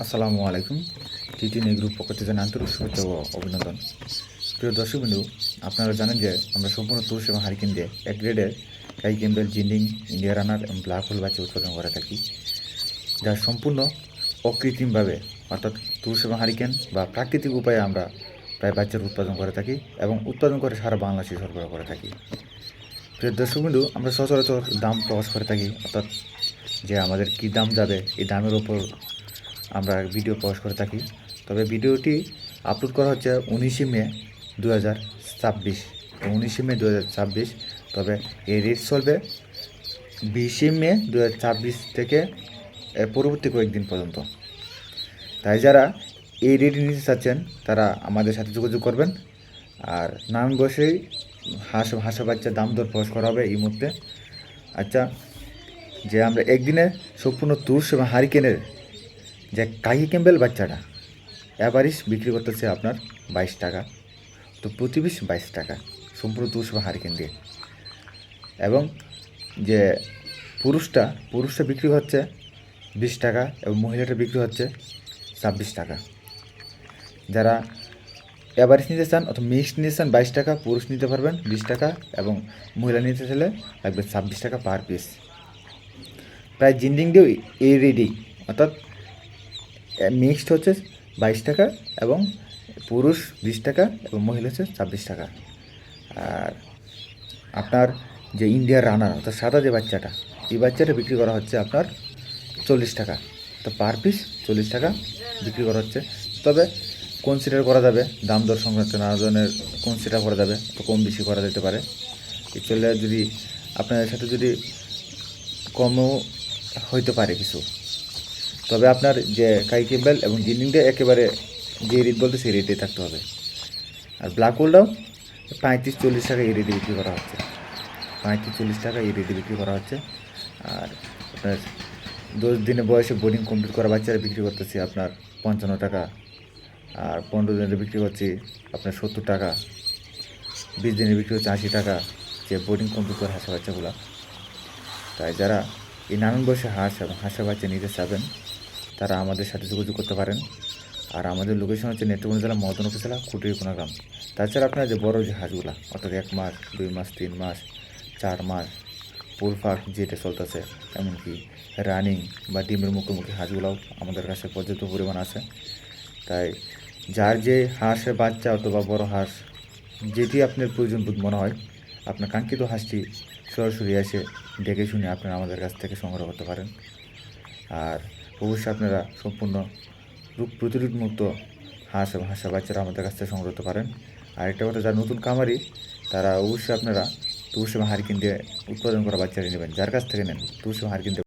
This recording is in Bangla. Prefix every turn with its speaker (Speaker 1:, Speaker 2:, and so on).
Speaker 1: আসসালামু আলাইকুম। টিটিন গ্রুপ পক্ষ থেকে জানাই আন্তরিক শুভেচ্ছা ও অভিনন্দন। প্রিয় দর্শকবৃন্দু, আপনারা জানেন যে আমরা সম্পূর্ণ তুষ এবং হারিকেন দিয়ে এক গ্রেডের কাই ক্যাম্বেল, জিন্ডিং, ইন্ডিয়া রানার এবং ব্ল্যাক হোল বাচ্চা উৎপাদন করে থাকি, যা সম্পূর্ণ অকৃত্রিমভাবে অর্থাৎ তুষ এবং হারিকেন বা প্রাকৃতিক উপায়ে আমরা প্রায় বাচ্চার উৎপাদন করে থাকি এবং উৎপাদন করে সারা বাংলাদেশে সরবরাহ করে থাকি। প্রিয় দর্শকবৃন্দু, আমরা সচরাচর দাম প্রকাশ করে থাকি, অর্থাৎ যে আমাদের কী দাম যাবে এই দামের ওপর আমরা ভিডিও প্রকাশ করে থাকি। তবে ভিডিওটি আপলোড করা হচ্ছে 19শে মে 2026, 19শে মে 2026। তবে এই রেট চলবে 20শে মে 2026 থেকে পরবর্তী কয়েকদিন পর্যন্ত। তাই যারা এই রেট নিতে চাচ্ছেন তারা আমাদের সাথে যোগাযোগ করবেন। আর নানান বয়সেই হাঁস বাচ্চার দাম দর প্রকাশ করা হবে এই মুহূর্তে। আচ্ছা, যে আমরা একদিনে সম্পূর্ণ তুষ এবং হারিকেনের যে কাহি ক্যাম্বেল বাচ্চাটা অ্যাভারেজ বিক্রি করতেছে আপনার 22 টাকা, তো প্রতি পিস 22 টাকা সম্পূর্ণ তুষ বা হারিকেন দিয়ে। এবং যে পুরুষটা বিক্রি হচ্ছে 20 টাকা এবং মহিলাটা বিক্রি হচ্ছে 26 টাকা। যারা অ্যাভারেজ নিতে চান অথবা মিক্সড নিতে চান 22 টাকা, পুরুষ নিতে পারবেন 20 টাকা এবং মহিলা নিতে চাইলে লাগবে 26 টাকা পার পিস। প্রায় জিন্ডিং দিয়েও এই রেডি, অর্থাৎ মিক্সড হচ্ছে 22 টাকা এবং পুরুষ 20 টাকা এবং মহিলা হচ্ছে 26 টাকা। আর আপনার যে ইন্ডিয়ার রানার অর্থাৎ সাদা যে বাচ্চাটা, এই বাচ্চাটা বিক্রি করা হচ্ছে আপনার 40 টাকা, তো পার পিস 40 টাকা বিক্রি করা হচ্ছে। তবে কনসিডার করা যাবে, দাম দর সংক্রান্ত নানা ধরনের কনসিডার করা যাবে, তো কম বেশি করা যেতে পারে। চলে যদি আপনাদের সাথে যদি কমও হইতে পারে কিছু। তবে আপনার যে কাই ক্যাম্বেল এবং জিন্ডিংটা একেবারে যে রেট বলতে সেই রেটে থাকতে হবে। আর ব্ল্যাক হোলটাও 35-40 টাকা এই রেটে বিক্রি করা হচ্ছে, 35-40 টাকা এই রেটে বিক্রি করা হচ্ছে। আর আপনার 10 দিনে বয়সে বোর্ডিং কমপ্লিট করা বাচ্চারা বিক্রি করতেছি আপনার 55 টাকা। আর 15 দিনে বিক্রি করছি আপনার 70 টাকা, 20 দিনে বিক্রি হচ্ছে 80 টাকা, যে বোর্ডিং কমপ্লিট করা হাঁসের বাচ্চাগুলো। তাই যারা এই নানান বয়সে হাঁস এবং হাঁসের বাচ্চা নিতে চাবেন তারা আমাদের সাথে যোগাযোগ করতে পারেন। আর আমাদের লোকেশন হচ্ছে নেত্রকোনা জেলা মদন উপজেলা কুটিরকোনা গ্রাম। তাছাড়া আপনার যে বড় যে হাঁসগুলা অর্থাৎ 1 মাস, 2 মাস, 3 মাস, 4 মাস পোলফাক যেটা চলতেছে, এমনকি রানিং বা ডিমের মুখোমুখি হাঁসগুলাও আমাদের কাছে পর্যাপ্ত পরিমাণ আছে। তাই যার যে হাঁসের বাচ্চা অথবা বড় হাঁস যেটি আপনার প্রয়োজন বোধ মনে হয়, আপনার কাঙ্ক্ষিত হাঁসটি সরাসরি এসে দেখে শুনে আপনারা আমাদের কাছ থেকে সংগ্রহ করতে পারেন। আর অবশ্যই আপনারা সম্পূর্ণ রোগ প্রতিরোধমুক্ত হাঁস এবং হাঁসের বাচ্চারা আমাদের কাছ থেকে সংগ্রহ করতে পারেন। আর একটা কথা, যারা নতুন কামারি তারা অবশ্যই আপনারা তুষ এবং হারিকেন দিয়ে উৎপাদন করা বাচ্চারা নেবেন, যার কাছ থেকে নেন তুষ এবং হারিকেন দিয়ে